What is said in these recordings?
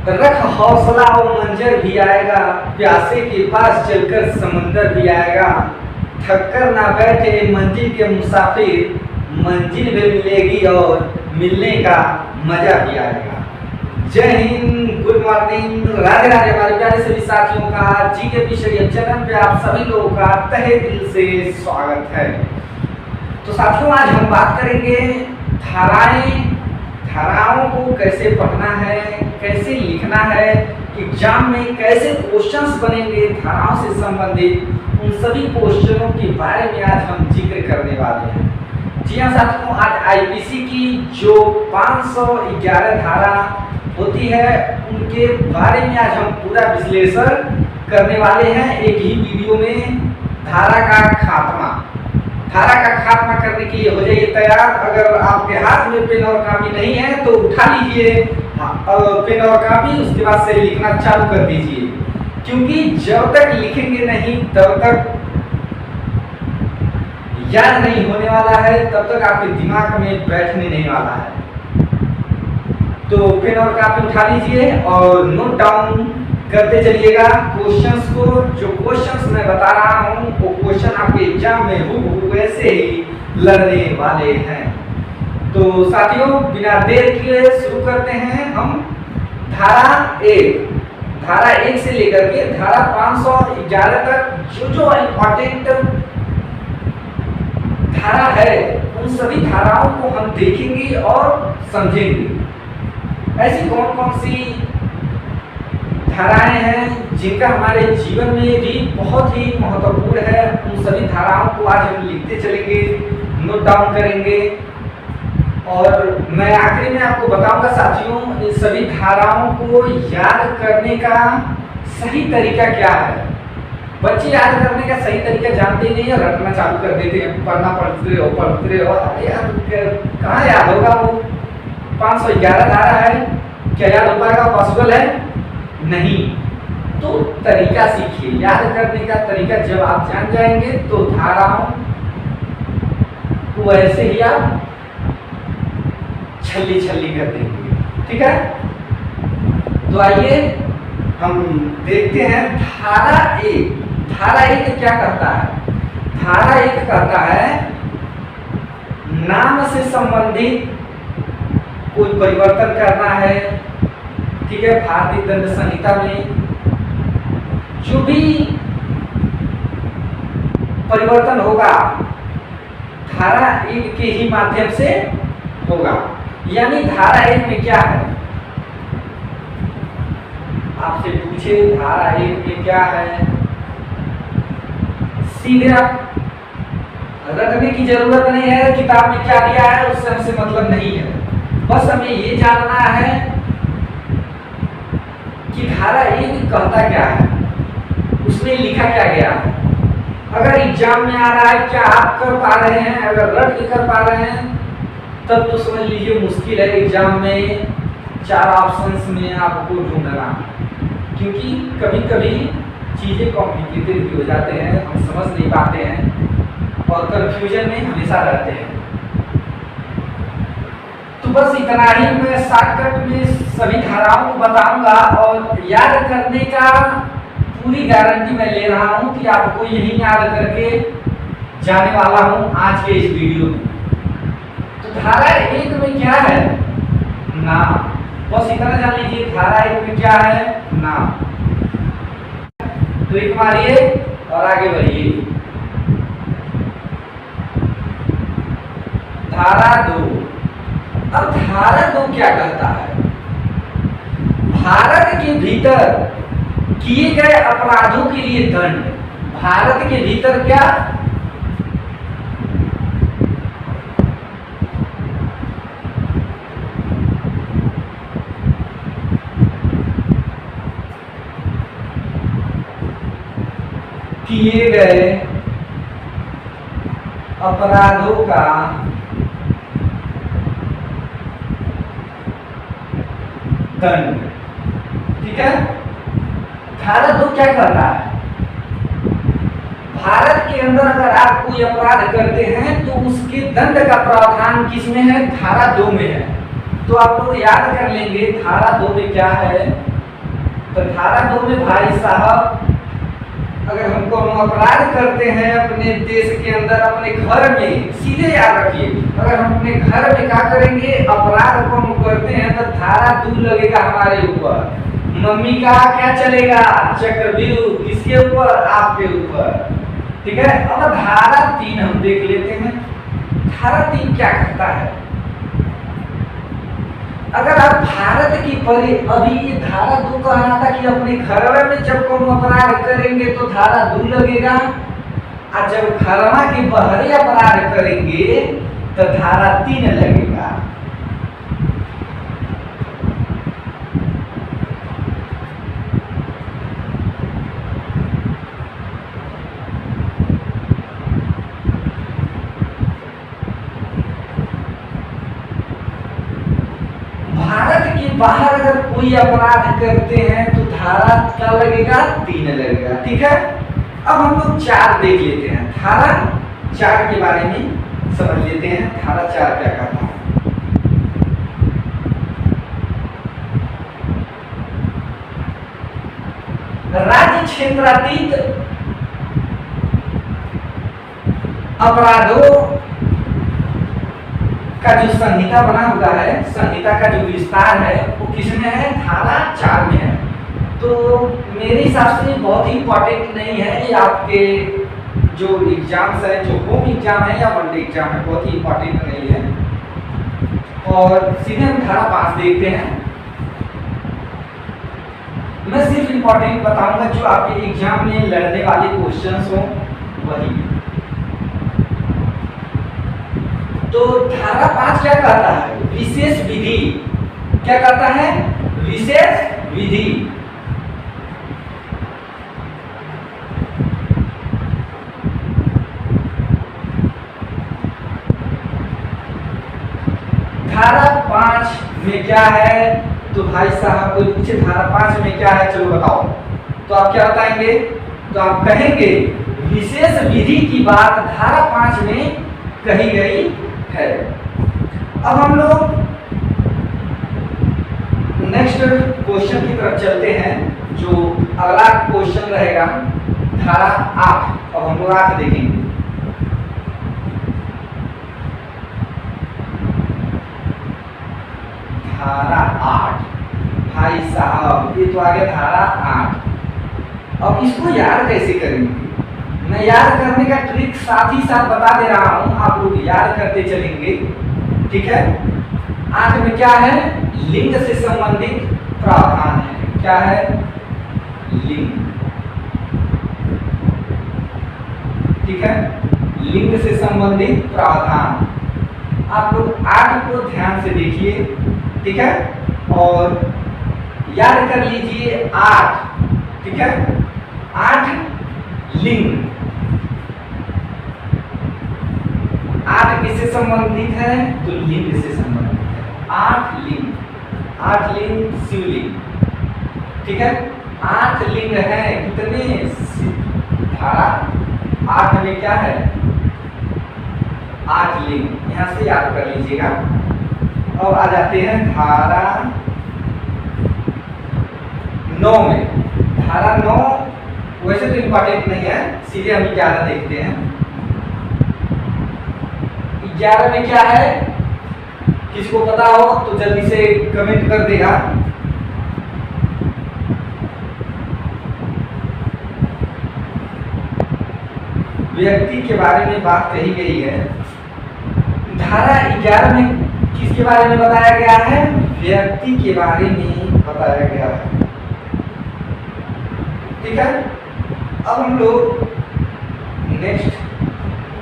रख हौसला और मंजर भी आएगा, प्यासे के पास चलकर समंदर भी आएगा। थक कर ना बैठे मंजिल के मुसाफिर, मंजिल भी मिलेगी और मिलने का मजा भी आएगा। जय हिंद, गुड मॉर्निंग, राधे राधे हमारे प्यारे सभी साथियों का जीके पीछे चैनल पे आप सभी लोगों का तहे दिल से स्वागत है। तो साथियों, आज हम बात करेंगे धाराओं को कैसे पढ़ना है, कैसे लिखना है, एग्जाम में कैसे क्वेश्चंस बनेंगे धाराओं से संबंधित, उन सभी क्वेश्चनों के बारे में आज हम जिक्र करने वाले हैं। जी हाँ साथियों, आज आईपीसी की जो 511 धारा होती है उनके बारे में आज हम पूरा विश्लेषण करने वाले हैं एक ही वीडियो में। धारा का खात्मा करने के लिए हो जाइए तैयार। अगर आपके हाथ में पेन और कापी नहीं है तो उठा लीजिए पेन और कापी, उसके बाद से लिखना चालू कर दीजिए, क्योंकि जब तक लिखेंगे नहीं तब तक याद नहीं होने वाला है, तब तक आपके दिमाग में बैठने नहीं वाला है। तो पेन और कापी उठा लीजिए और नोट डाउन करते चलिएगा क्वेश्चंस को। जो क्वेश्चंस मैं बता रहा हूं वो क्वेश्चन आपके एग्जाम में हूबहू वैसे ही लड़ने वाले हैं। तो साथियों, बिना देर किए शुरू करते हैं हम धारा 1 से लेकर के धारा 511 तक जो इम्पोर्टेंट धारा है उन सभी धाराओं को हम देखेंगे और समझेंगे। ऐसी कौन कौन सी धाराएं हैं जिनका हमारे जीवन में भी बहुत ही महत्वपूर्ण है, उन सभी धाराओं को आज हम लिखते चलेंगे, नोट डाउन करेंगे। और मैं आखिरी में आपको बताऊंगा साथियों, इन सभी धाराओं को याद करने का सही तरीका क्या है। बच्चे याद करने का सही तरीका जानते ही नहीं है, रटना चालू कर देते हैं, पढ़ते रहो। अरे यार कहाँ याद होगा, वो 511 धारा है, क्या याद हो पाएगा? पॉसिबल है नहीं। तो तरीका सीखिए, याद करने का तरीका जब आप जान जाएंगे तो धाराओं को ऐसे ही आप छल्ली कर देंगे। ठीक है, तो आइए हम देखते हैं धारा एक क्या करता है। धारा एक कहता है नाम से संबंधित कोई परिवर्तन करना है। ठीक है, भारतीय दंड संहिता में जो भी परिवर्तन होगा धारा 1 के ही माध्यम से होगा। यानी धारा 1 में क्या है, आपसे पूछे धारा 1 में क्या है, सीधे आप रटने की जरूरत नहीं है, किताब में क्या दिया है उससे हमसे मतलब नहीं है। बस हमें ये जानना है कि धारा 1 कहता क्या है, उसमें लिखा क्या गया है। अगर एग्जाम में आ रहा है, क्या आप कर पा रहे हैं? अगर रट के कर पा रहे हैं तब तो समझ लीजिए मुश्किल है एग्जाम में 4 ऑप्शंस में आपको ढूंढना, क्योंकि कभी कभी चीजें कॉम्प्लिकेटेड भी हो जाते हैं, हम समझ नहीं पाते हैं और कंफ्यूजन में हमेशा रहते हैं। तो बस इतना ही मैं शॉर्टकट में सभी धाराओं को बताऊंगा और याद करने का पूरी गारंटी मैं ले रहा हूं कि आपको यही याद करके जाने वाला हूं आज के इस वीडियो में। तो धारा 1 में क्या है, नाम। बस इतना जान लीजिए, धारा 1 में क्या है, नाम। तो एक मारिए और आगे बढ़िए। धारा 2। अब धारा 2 क्या कहता है, भारत के भीतर किए गए अपराधों के लिए दंड। भारत के भीतर क्या, किए गए अपराधों का दंड। ठीक है, धारा 2 क्या कहता है, भारत के अंदर अगर आप कोई अपराध करते हैं तो उसके दंड का प्रावधान किसमें है, धारा 2 में है। तो आप लोग याद कर लेंगे धारा 2 में क्या है, तो धारा 2 में भाई साहब, अगर हम अपराध करते हैं अपने देश के अंदर, अपने घर में, सीधे याद रखिए, अगर हम अपने घर में क्या करेंगे, अपराध को हम करते हैं तो धारा 2 लगेगा हमारे ऊपर। मम्मी का क्या चलेगा, चक्रव्यूह, किसके ऊपर, आपके ऊपर। ठीक है। अब धारा 3 हम देख लेते हैं। धारा 3 क्या कहता है, अगर आप भारत की परी, अभी ये धारा 2 कह रहा था कि अपने घर में जब कोई अपराध करेंगे तो धारा 2 लगेगा, और जब घरवा के बाहरी अपराध करेंगे तो धारा 3 लगेगा। भारत के बाहर अगर कोई अपराध करते हैं तो धारा क्या लगेगा, 3 लगेगा। ठीक है। अब हम लोग 4 देख लेते हैं। धारा 4 के बारे में समझ लेते हैं। धारा 4 क्या कहता है, राज्य क्षेत्रातीत अपराधों का जो संहिता बना हुआ है, संहिता का जो विस्तार है वो किसमें है, धारा 4 में है। तो मेरे हिसाब से बहुत ही इंपॉर्टेंट नहीं है ये, आपके जो एग्जाम्स है, जो होम एग्जाम है या वनडे एग्जाम है, बहुत ही इंपॉर्टेंट नहीं है। और सीधे हम धारा 5 देखते हैं। मैं सिर्फ इंपॉर्टेंट बताऊंगा जो आपके एग्जाम में लड़ने वाले क्वेश्चंस हो वही। तो धारा 5 क्या कहता है, विशेष विधि। क्या कहता है, विशेष विधि। धारा 5 में क्या है, तो भाई साहब कोई पूछे धारा 5 में क्या है, चलो बताओ, तो आप क्या बताएंगे, तो आप कहेंगे विशेष विधि की बात धारा 5 में कही गई है। अब हम लोग नेक्स्ट क्वेश्चन की तरफ चलते हैं, जो अगला क्वेश्चन रहेगा धारा 8। अब हम लोग 8 देखेंगे। धारा 8 भाई साहब, ये तो आ गया धारा 8। अब इसको याद कैसे करेंगे, मैं याद करने का ट्रिक साथ ही साथ बता दे रहा हूं, आप लोग याद करते चलेंगे। ठीक है। 8 में क्या है, लिंग से संबंधित प्रावधान है। क्या है, लिंग। ठीक है, लिंग से संबंधित प्रावधान। आप लोग 8 को ध्यान से देखिए। ठीक है, और याद कर लीजिए 8। ठीक है, 8 लिंग। 8 किससे संबंधित है, तो लिंग से संबंधित है। 8 लिंग, 8 लिंग शिवलिंग। ठीक है, 8 लिंग है, कितने, धारा 8 में क्या है, 8 लिंग। यहां से याद कर लीजिएगा। अब आ जाते हैं धारा 9 में। धारा 9 वैसे तो इंपॉर्टेंट नहीं है, सीधे हम 11 देखते हैं। 11 में क्या है, किसको पता हो तो जल्दी से कमेंट कर देगा। व्यक्ति के बारे में बात कही गई है। धारा 11 में किसके बारे में बताया गया है, व्यक्ति के बारे में बताया गया है। ठीक है, अब हम लोग नेक्स्ट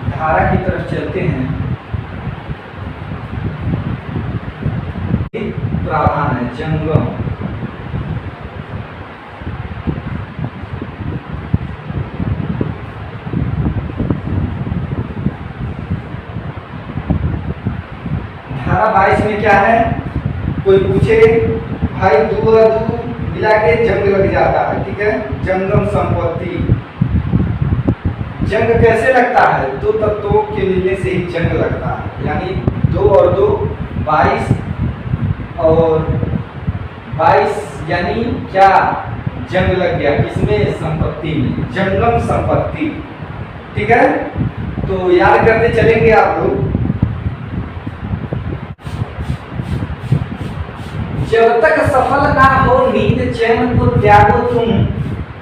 धारा की तरफ चलते हैं। प्रावधान है जंगम। धारा 22 में क्या है, कोई पूछे भाई 2 और 2 मिला के जंग लग जाता है। ठीक है, जंगम संपत्ति। जंग कैसे लगता है, 2 तत्वों के मिलने से ही जंग लगता है। यानी 2 और 2 22, और 22 यानी क्या, जंग लग गया, किसमें? संपत्ति में, जंगम संपत्ति। ठीक है, तो याद करते चलेंगे आप लोग। जब तक सफल ना हो नींद चैन को त्यागो तुम,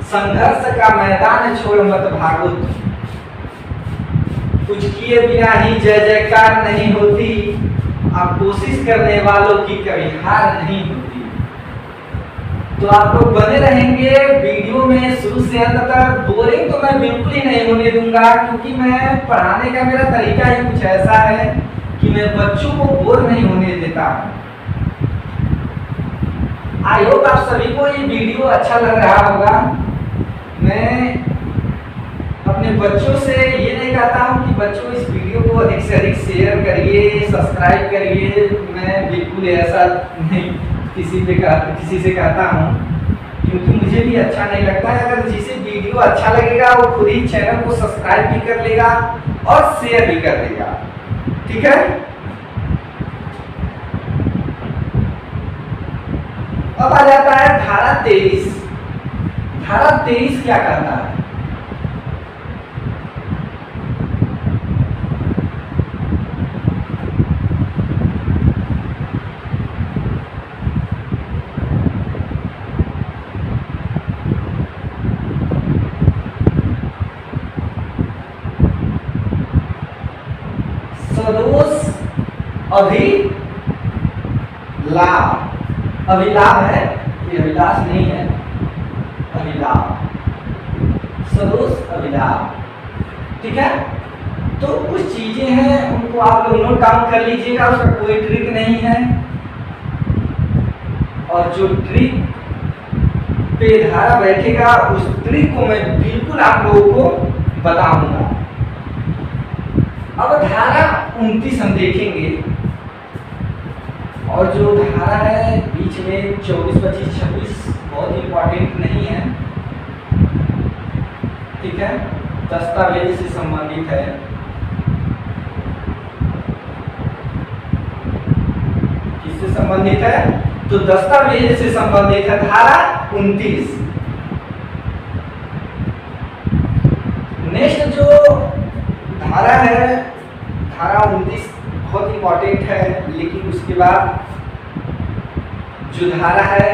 संघर्ष का मैदान छोड़ मत भागो तुम। कुछ किए बिना ही जय जयकार नहीं होती, अब कोशिश करने वालों की कभी हार नहीं होती। तो आप लोग बने रहेंगे वीडियो में शुरू से अंत तक। बोरिंग तो मैं बिल्कुल ही नहीं होने दूंगा, क्योंकि मैं पढ़ाने का मेरा तरीका ही कुछ ऐसा है कि मैं बच्चों को बोर नहीं होने देता हूँ। आई होप आप सभी को ये वीडियो अच्छा लग रहा होगा। मैं अपने बच्चों से ये नहीं कहता हूँ कि बच्चों इस वीडियो को अधिक से अधिक शेयर करिए, सब्सक्राइब करिए। मैं बिल्कुल ऐसा नहीं किसी से कहता हूँ, क्योंकि मुझे भी अच्छा नहीं लगता है। अगर जिसे वीडियो अच्छा लगेगा वो खुद ही चैनल को सब्सक्राइब भी कर लेगा और शेयर भी कर देगा। ठीक है, अब आ जाता है धारा 23। धारा 23 क्या कहता है? सदोष अभिलाभ, अभिलाभ है, ये अभिलाष नहीं है, अभिलाभ, सदोष अभिलाभ। ठीक है, तो कुछ चीजें हैं उनको आप लोग नोट डाउन कर लीजिएगा, उसका कोई ट्रिक नहीं है। और जो ट्रिक पे धारा बैठेगा उस ट्रिक को मैं बिल्कुल आप लोगों को बताऊंगा। अब धारा 29 हम देखेंगे, और जो धारा है बीच में 24, 25, 26 बहुत इंपॉर्टेंट नहीं है। ठीक है, दस्तावेज से संबंधित है। किससे संबंधित है? तो दस्तावेज से संबंधित है धारा 29। नेक्स्ट जो धारा है, धारा 29 बहुत इंपॉर्टेंट है, लेकिन उसके बाद जो धारा है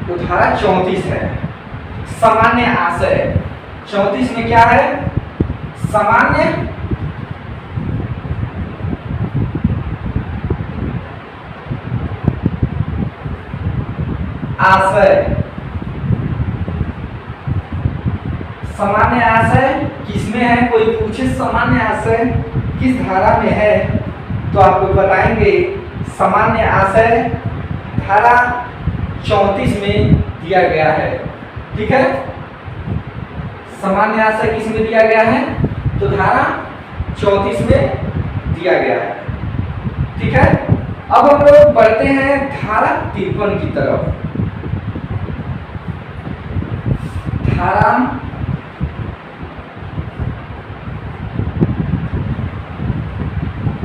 वो धारा 34 है, सामान्य आशय। 34 में क्या है? सामान्य आशय। सामान्य आशय किसमें है? कोई पूछे सामान्य आशय किस धारा में है, तो आप लोग बताएंगे सामान्य आशय धारा 34 में दिया गया है। ठीक है, सामान्य आशय किस में दिया गया है? तो धारा 34 में दिया गया है। ठीक है, अब हम लोग बढ़ते हैं धारा 53 की तरफ। धारा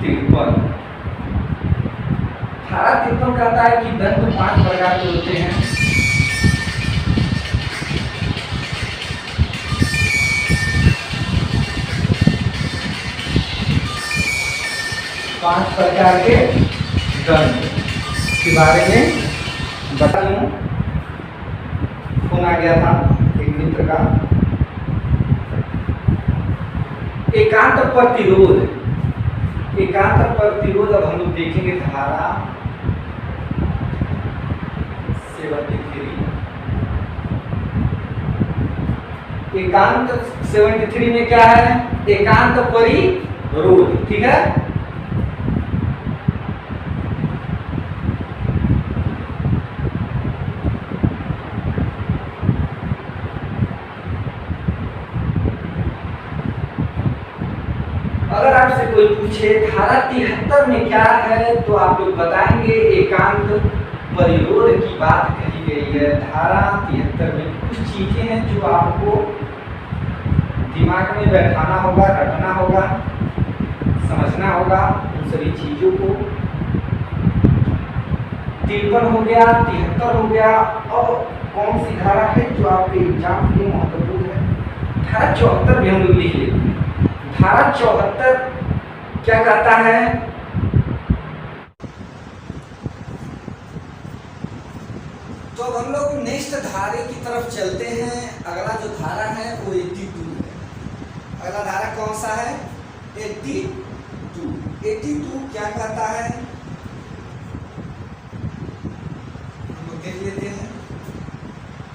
53, धारा 53 कहता है कि दंड 5 प्रकार के होते हैं। पांच प्रकार के दंड के बारे में बता दूं। फोन आ गया था एक मित्र का। एकांत प्रतिरोध, एकांत प्रतिरोध अब हम लोग देखेंगे धारा 73। एकांत 73 में क्या है? एकांत परिरोध। ठीक है, अगर आपसे कोई पूछे धारा 73 में क्या है, तो आप लोग बताएंगे एकांत परिरोध की बात कही गई है। धारा 73 में कुछ चीजें हैं जो आपको दिमाग में बैठाना होगा, रखना होगा, समझना होगा उन सभी चीजों को। 53 हो गया, 73 हो गया। और कौन सी धारा है जो आपके एग्जाम के लिए महत्वपूर्ण है? धारा 74 भी हम लोग लिख लेते हैं। धारा 74 क्या कहता है? तो अब हम लोग नेक्स्ट धारे की तरफ चलते हैं। अगला जो धारा है वो 82 है। अगला धारा कौन सा है? 82। 82 क्या कहता है हम लोग देख लेते हैं।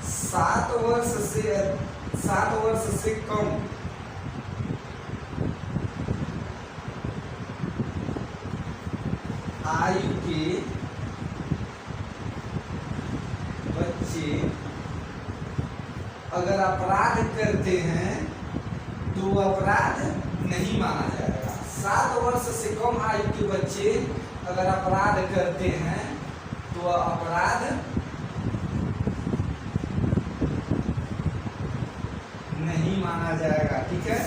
7 वर्ष से कम आयु के बच्चे अगर अपराध करते हैं तो अपराध नहीं माना जाएगा। 7 वर्ष से कम आयु के बच्चे अगर अपराध करते हैं तो अपराध नहीं माना जाएगा। ठीक है।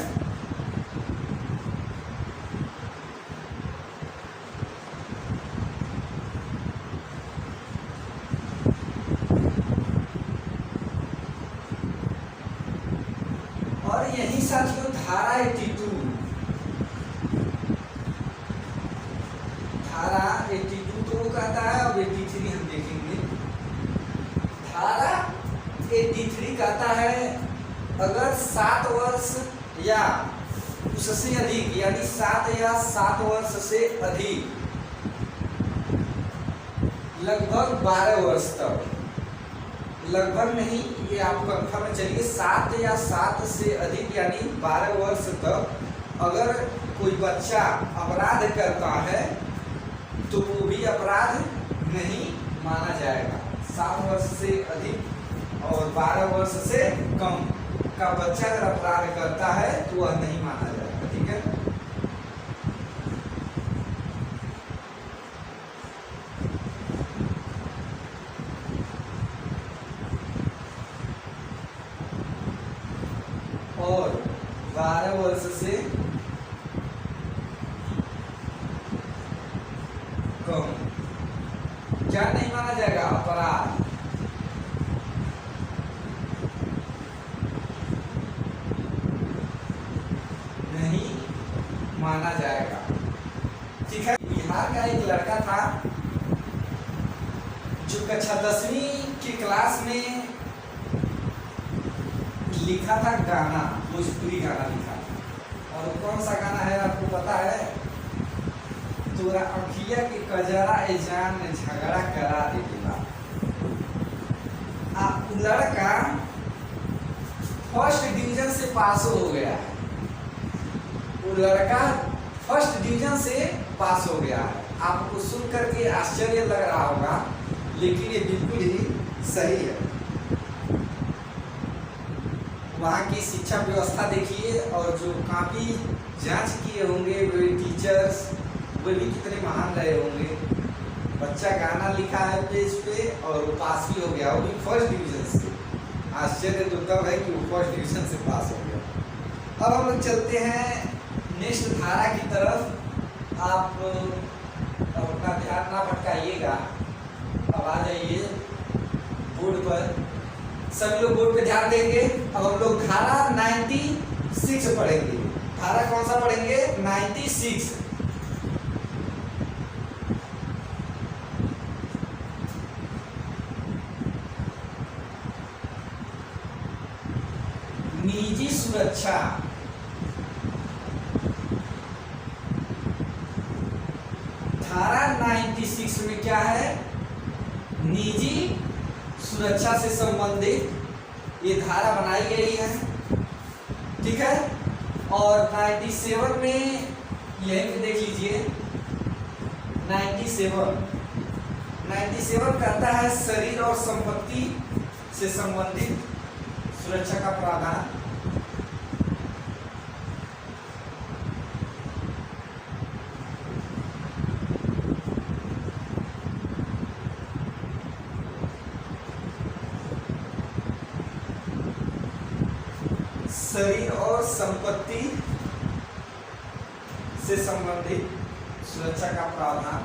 और यही साथियों धारा 82 तो वो कहता है। अब 83 हम देखेंगे। धारा 83 कहता है अगर 7 वर्ष या उससे अधिक, यानी 7 या 7 वर्ष से अधिक, लगभग 12 वर्ष तक, लगभग नहीं, ये आप कंफर्म चलिए, 7 या 7 से अधिक यानी 12 वर्ष तक अगर कोई बच्चा अपराध करता है तो वो भी अपराध नहीं माना जाएगा। 7 वर्ष से अधिक और 12 वर्ष से कम का बच्चा अगर अपराध करता है तो वह नहीं माना जाएगा। ठीक है। और 12 वर्ष से कम क्या नहीं माना जाएगा? अपराध। नहीं माना जाएगा। ठीक है। बिहार का एक लड़का था जो कक्षा 10वीं की क्लास में लिखा था गाना, भोजपुरी गाना लिखा। और कौन सा गाना है आपको पता है? तोरा अखिया के कजरा ए जान ने झगड़ा करा देला। लड़का फर्स्ट डिवीजन से पास हो गया है। वो लड़का फर्स्ट डिवीजन से पास हो गया है। आपको सुन करके आश्चर्य लग रहा होगा, लेकिन ये बिल्कुल ही सही है। वहाँ की शिक्षा व्यवस्था देखिए, और जो काफी जांच किए होंगे वे टीचर्स, वे भी कितने महान रहे होंगे। बच्चा गाना लिखा है पेज पे और वो पास भी हो गया, वो भी फर्स्ट डिवीजन से। आश्चर्य तो तब है कि वो फर्स्ट डिवीजन से पास हो गया। अब हम लोग चलते हैं नेक्स्ट धारा की तरफ। आप अपना ध्यान ना भटकाइएगा। अब आ जाइए बोर्ड पर, सभी लोग बोर्ड पे ध्यान देंगे। अब हम लोग धारा 96 पढ़ेंगे। धारा कौन सा पढ़ेंगे? 96। निजी सुरक्षा। धारा 96 में क्या है? निजी सुरक्षा से संबंधित ये धारा बनाई गई है। ठीक है। और 97 में यही पे देख लीजिए। 97 कहता है शरीर और संपत्ति से संबंधित सुरक्षा का प्रावधान। शरीर और संपत्ति से संबंधित सुरक्षा का प्रावधान।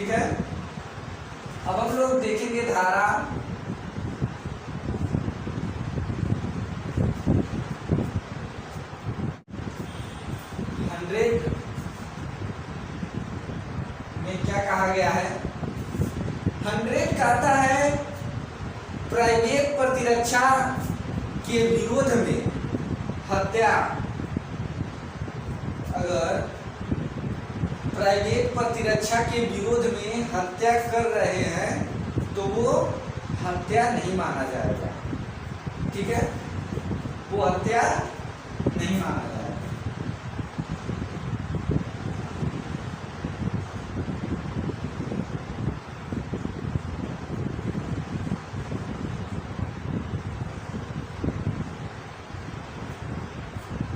ठीक है। अब हम लोग देखेंगे धारा 100 में क्या कहा गया है। 100 कहता है प्राइवेट प्रतिरक्षा के विरोध में हत्या, अगर प्राइवेट प्रतिरक्षा के विरोध में हत्या कर रहे हैं तो वो हत्या नहीं माना जाएगा, ठीक है, वो हत्या नहीं माना जाएगा।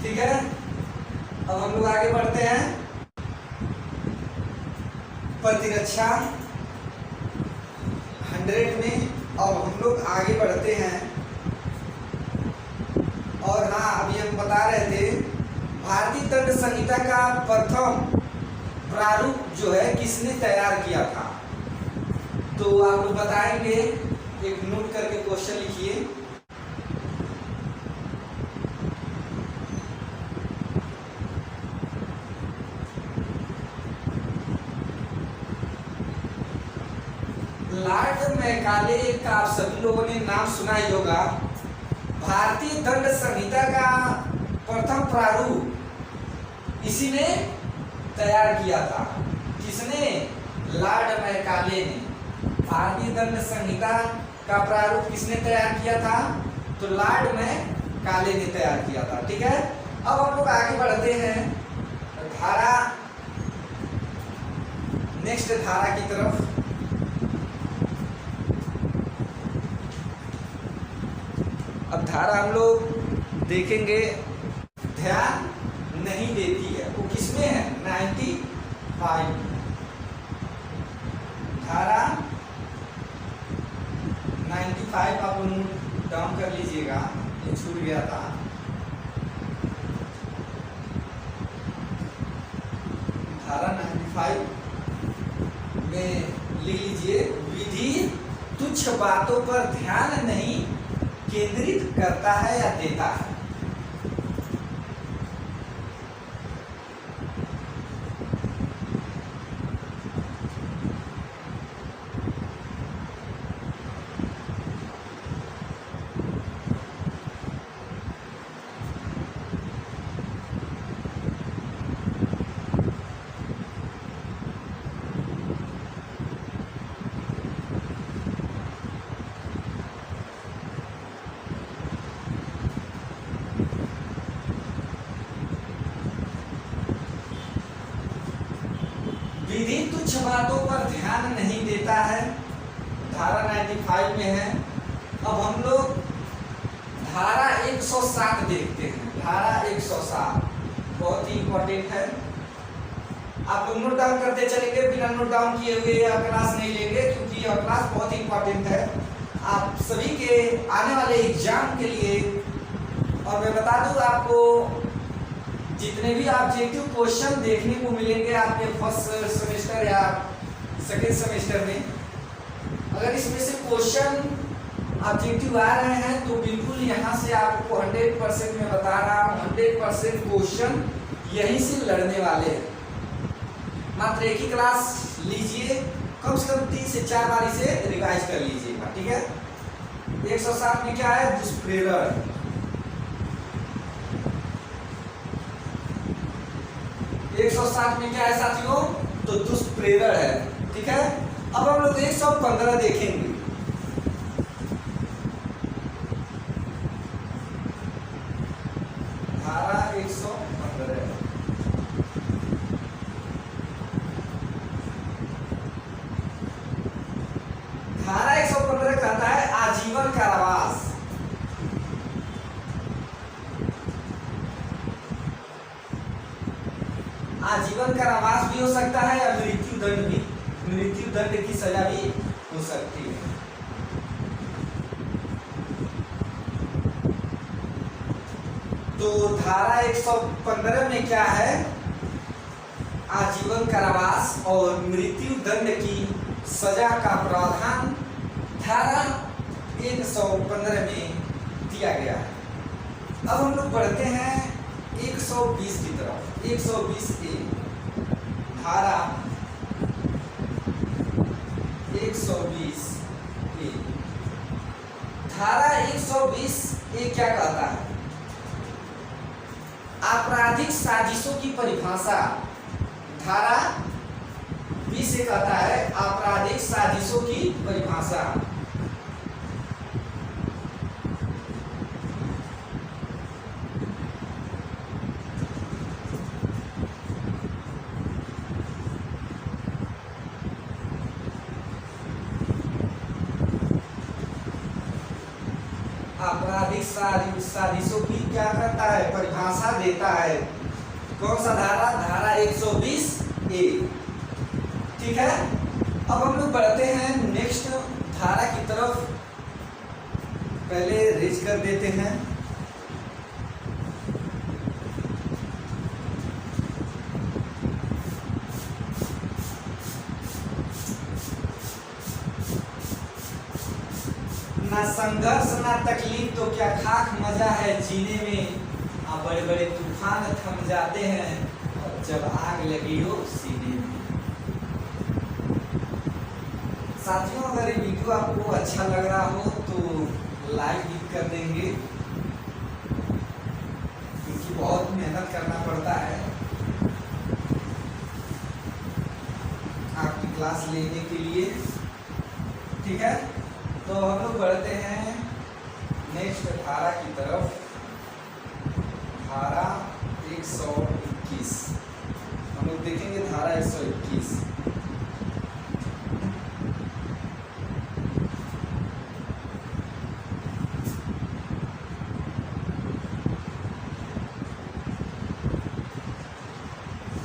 ठीक है, अब हम लोग आगे बढ़ते हैं। प्रतिरक्षा 100 में अब हम लोग आगे बढ़ते हैं। और हाँ, अभी हम बता रहे थे भारतीय दंड संहिता का प्रथम प्रारूप जो है किसने तैयार किया था, तो आप लोग बताएंगे। एक नोट करके क्वेश्चन लिखिए। लॉर्ड मैकाले का आप सभी लोगों ने नाम सुना ही होगा। भारतीय दंड संहिता का प्रथम प्रारूप इसी ने तैयार किया था। किसने? लॉर्ड मैकाले ने। भारतीय दंड संहिता का प्रारूप किसने तैयार किया था? तो लॉर्ड मैकाले ने तैयार किया था। ठीक है, अब हम लोग आगे बढ़ते हैं धारा, नेक्स्ट धारा की तरफ। अब धारा हम लोग देखेंगे ध्यान नहीं देती है, वो किसमें है? 95। धारा 95 आप नोट डाउन कर लीजिएगा, ये छूट गया था। धारा 95 में लिख लीजिए, विधि तुच्छ बातों पर ध्यान नहीं केंद्रित करता है या देता है। विधि तुच्छ बातों पर ध्यान नहीं देता है, धारा 95 में है। अब हम लोग धारा 107 देखते हैं। धारा 107 बहुत ही इंपॉर्टेंट है, आप लोग नोट डाउन करते चलेंगे। बिना नोट डाउन किए हुए आप क्लास नहीं लेंगे, क्योंकि यह क्लास बहुत ही इंपॉर्टेंट है आप सभी के आने वाले एग्जाम के लिए। और मैं बता दूं आपको, जितने भी ऑब्जेक्टिव क्वेश्चन देखने को मिलेंगे आपके फर्स्ट सेमेस्टर या सेकेंड सेमेस्टर में, अगर इसमें से क्वेश्चन ऑब्जेक्टिव आ रहे हैं तो बिल्कुल यहाँ से आपको 100% में बता रहा हूँ, 100% क्वेश्चन यहीं से लड़ने वाले हैं। मात्र एक ही क्लास लीजिए, कम से कम 3 से 4 बार इसे रिवाइज कर लीजिएगा। ठीक है, 107 में क्या है? दुष्प्रेरण। 107 में क्या है साथियों? तो दुष्प्रेरण है। ठीक है, अब हम लोग 115 देखेंगे। धारा 115 धारा 115 कहता है आजीवन कारावास। आजीवन कारावास भी हो सकता है या मृत्यु दंड भी, मृत्यु दंड की सजा भी हो सकती है। तो धारा 115 में क्या है? आजीवन कारावास और मृत्यु दंड की सजा का प्रावधान धारा 115 में दिया गया है। अब हम लोग बढ़ते हैं 120 की तरफ। 120 ए धारा 120 ए धारा 120 ए क्या कहता है? आपराधिक साजिशों की परिभाषा धारा 20 से कहता है आपराधिक साजिशों की परिभाषा। आपराधिक साजिशों की क्या करता है? परिभाषा देता है। कौन सा धारा? धारा 120 ए। ठीक है, अब हम लोग बढ़ते हैं नेक्स्ट धारा की तरफ। पहले रेज कर देते हैं। ना संघर्ष ना तकलीफ तो क्या खाक मजा है जीने में, बड़े बड़े तूफान थम जाते हैं और जब आग लगी हो सीने में। साथियों, अगर ये वीडियो आपको अच्छा लग रहा हो तो लाइक भी कर देंगे, क्योंकि बहुत मेहनत करना पड़ता है आपकी क्लास लेने के लिए। ठीक है, तो हम लोग बढ़ते हैं नेक्स्ट धारा की तरफ। धारा 121 हम लोग देखेंगे। धारा 121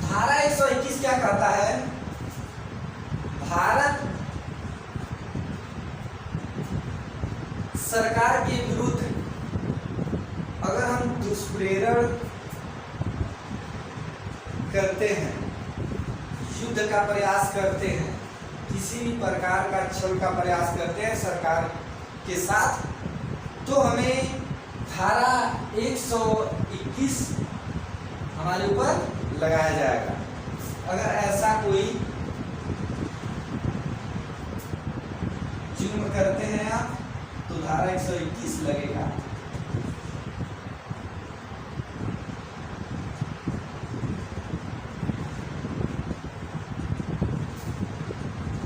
धारा 121 क्या कहता है? भारत सरकार के विरुद्ध अगर हम दुष्प्रेरण करते हैं, युद्ध का प्रयास करते हैं, किसी भी प्रकार का छल का प्रयास करते हैं सरकार के साथ, तो हमें धारा 121 हमारे ऊपर लगाया जाएगा। अगर ऐसा कोई जुर्म करते हैं आप, तो धारा 121 लगेगा।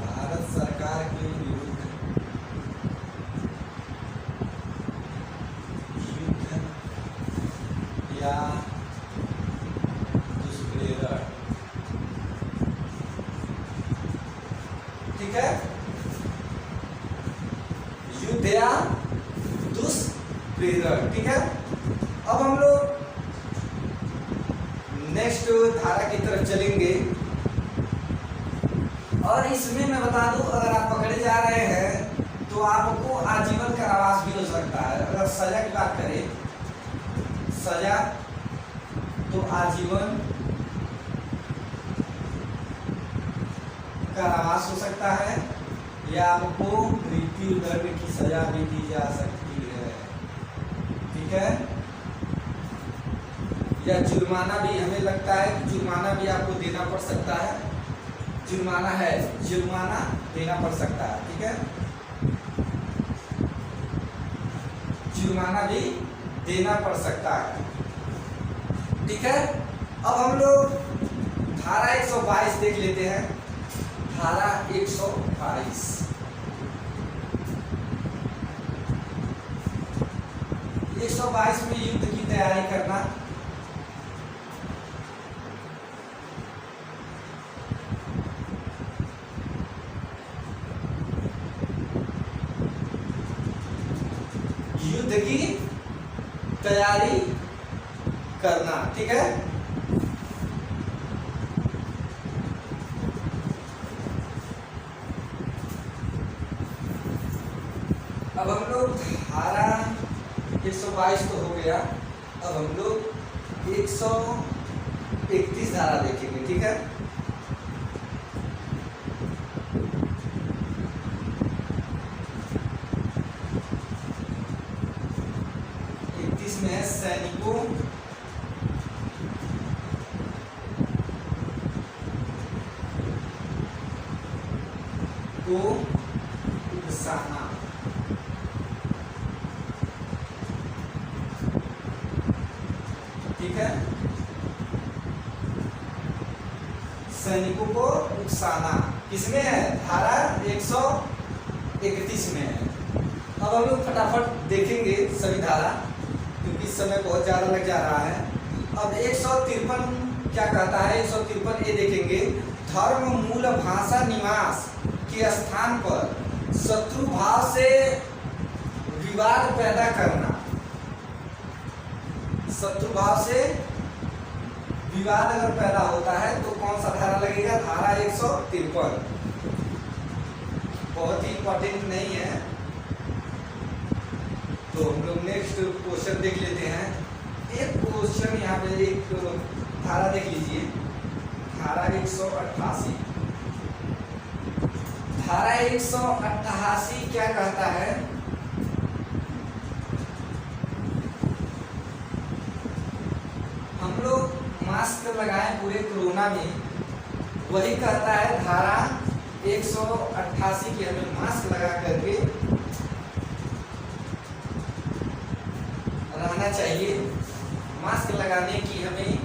भारत सरकार के विरुद्ध युद्ध या दुष्प्रेरण। ठीक है, युद्ध या दुष्प्रेरण। ठीक है, अब हम लोग नेक्स्ट धारा की तरफ चलेंगे। और इसमें मैं बता दूं, अगर आप पकड़े जा रहे हैं तो आपको आजीवन कारावास भी हो सकता है। अगर सजा की बात करें, सजा तो आजीवन कारावास हो सकता है, या आपको मृत्यु दंड की सजा भी दी जा सकती है। ठीक है, या जुर्माना भी, हमें लगता है कि जुर्माना भी आपको देना पड़ सकता है। जुर्माना है, जुर्माना देना पड़ सकता है। ठीक है, जुर्माना भी देना पड़ सकता है। ठीक है, अब हम लोग धारा 122 देख लेते हैं। धारा 122 122 में युद्ध की तैयारी करना। युद्ध की तैयारी करना। ठीक है, अब हम लोग धारा 122 तो हो गया। अब हम लोग 131 धारा देखेंगे। ठीक है, को उकसाना। ठीक है, सैनिकों को उकसाना किसमें है? धारा 131 में है। अब हम लोग फटाफट देखेंगे सभी धारा, क्योंकि समय बहुत ज़्यादा लग जा रहा है। अब 153 क्या कहता है? 153 ये देखेंगे, धर्म मूल भाषा निवास के स्थान पर शत्रु भाव से विवाद पैदा करना। शत्रु भाव से विवाद अगर पैदा होता है तो कौन सा धारा लगेगा? धारा 153। बहुत ही इंपॉर्टेंट नहीं है, तो हम लोग नेक्स्ट क्वेश्चन देख लेते हैं। एक क्वेश्चन यहाँ पे एक धारा देख लीजिए, धारा 188। धारा 188 क्या कहता है? हम लोग मास्क लगाए पूरे कोरोना में, वही कहता है धारा 188 की हमें मास्क लगा करके रहना चाहिए। मास्क लगाने की हमें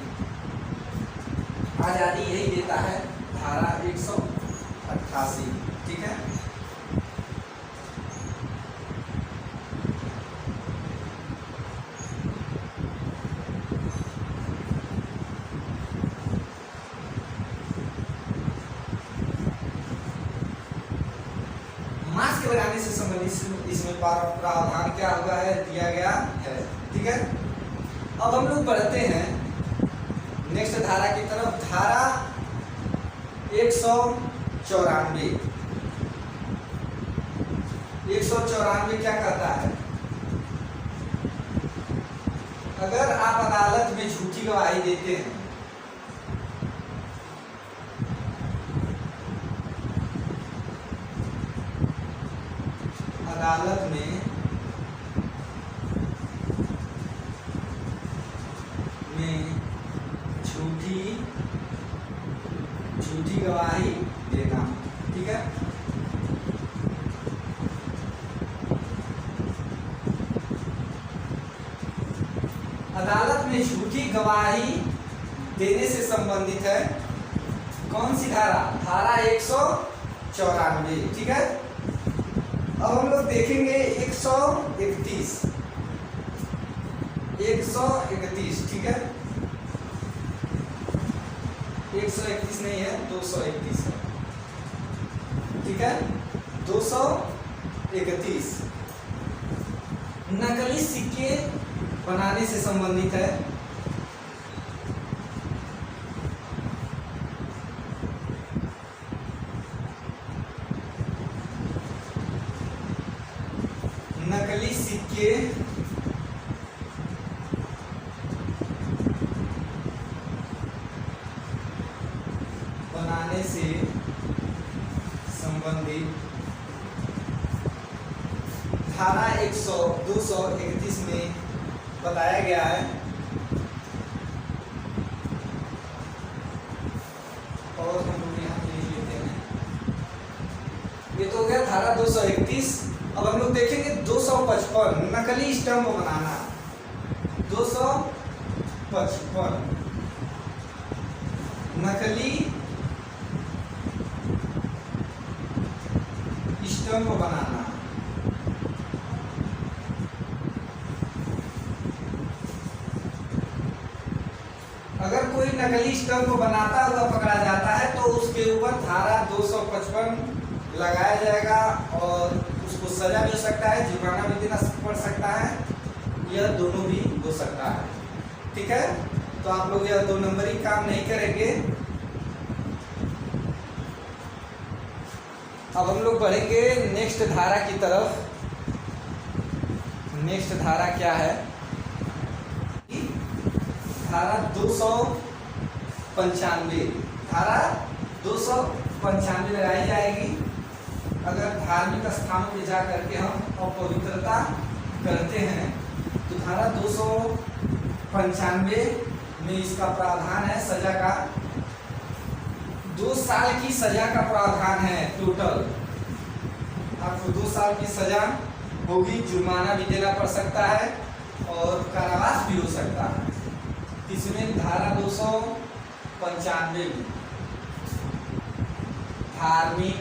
आज़ादी यही देता है धारा 188। ठीक है, मास्क लगाने से संबंधित इसमें प्रावधान क्या हुआ है? दिया गया है। ठीक है, अब हम लोग बढ़ते हैं नेक्स्ट धारा की तरफ। धारा 194। 194 क्या कहता है? अगर आप अदालत में झूठी गवाही देते हैं, अदालत में झूठी गवाही देना। ठीक है, अदालत में झूठी गवाही देने से संबंधित है कौन सी धारा? धारा 194। ठीक है, अब हम लोग देखेंगे 131। 131 ठीक है, 131 नहीं है, 231 है। ठीक है, 231 नकली सिक्के बनाने से संबंधित है। नकली सिक्के बनाने से संबंधित धारा 231 में बताया गया है। और हम लोग यहाँ पे लिख लेते हैं, ये तो हो गया धारा 231। अब हम लोग देखेंगे 255 नकली स्टंप बनाना। 255 नकली स्टंप बनाना। अगर कोई नकली स्टंप बनाता हुआ पकड़ा जाता है तो उसके ऊपर धारा 255 लगाया जाएगा और उसको सजा भी हो सकता है, जुर्माना भी देना पड़ सकता है, यह दोनों भी हो सकता है। ठीक है, तो आप लोग यह 2 नंबरी काम नहीं करेंगे। अब हम लोग बढ़ेंगे नेक्स्ट धारा की तरफ। नेक्स्ट धारा क्या है? धारा 295। धारा 295 लगाई जाएगी अगर धार्मिक स्थानों पे जा करके हम अपवित्रता करते हैं। तो धारा 295 में इसका प्रावधान है सजा का, 2 साल की सजा का प्रावधान है टोटल। आपको 2 साल की सजा होगी, जुर्माना भी देना पड़ सकता है और कारावास भी हो सकता है। इसमें धारा 295 में धार्मिक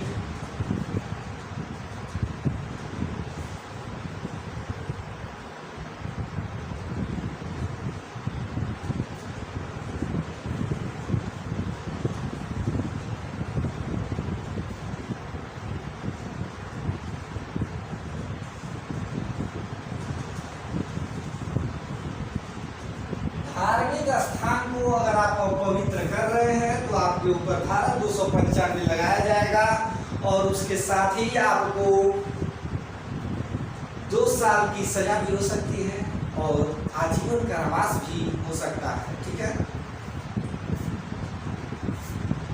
धार्मिक स्थान को अगर आप अपवित्र कर रहे हैं तो आपके ऊपर धारा 295 लगाया जाएगा और उसके साथ ही आपको 2 साल की सजा भी हो सकती है और आजीवन कारावास भी हो सकता है। ठीक है,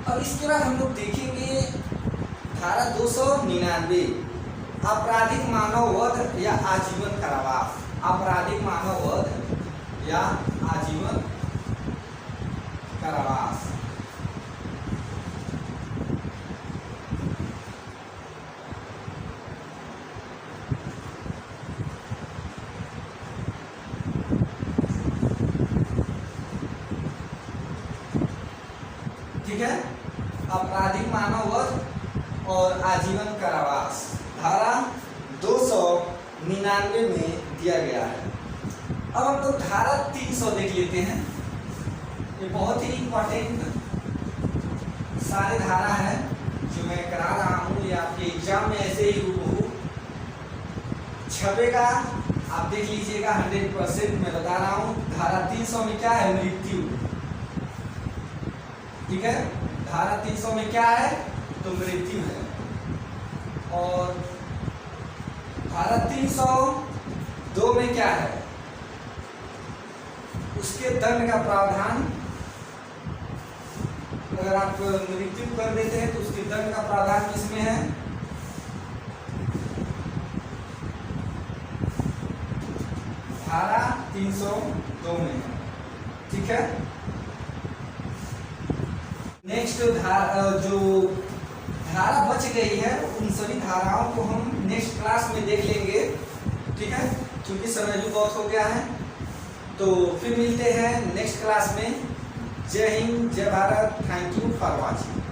अब इसके बाद हम लोग देखेंगे धारा 299 आपराधिक मानव वध या आजीवन कारावास। आपराधिक मानव वध या आजीवन कारावास। ठीक है, आपराधिक मानव वध और आजीवन कारावास धारा 299 में दिया गया है। अब हम लोग धारा 300 देख लेते हैं। ये बहुत ही इंपॉर्टेंट सारे धारा है जो मैं करा रहा हूँ, ये आपके एग्जाम में ऐसे ही हूबहू छपेगा, आप देख लीजिएगा। 100% मैं बता रहा हूँ। धारा 300 में क्या है? मृत्यु। ठीक है, धारा 300 में क्या है? तो मृत्यु है। और धारा 302 में क्या है? उसके दंड का प्रावधान, अगर आप मृत्यु कर देते हैं तो उसके दंड का प्रावधान किसमें है? धारा 302 में है। ठीक है, नेक्स्ट जो धारा बच गई है उन सभी धाराओं को हम नेक्स्ट क्लास में देख लेंगे। ठीक है, क्योंकि समय भी बहुत हो गया है। तो फिर मिलते हैं नेक्स्ट क्लास में। जय हिंद, जय Bharat. Thank you for watching.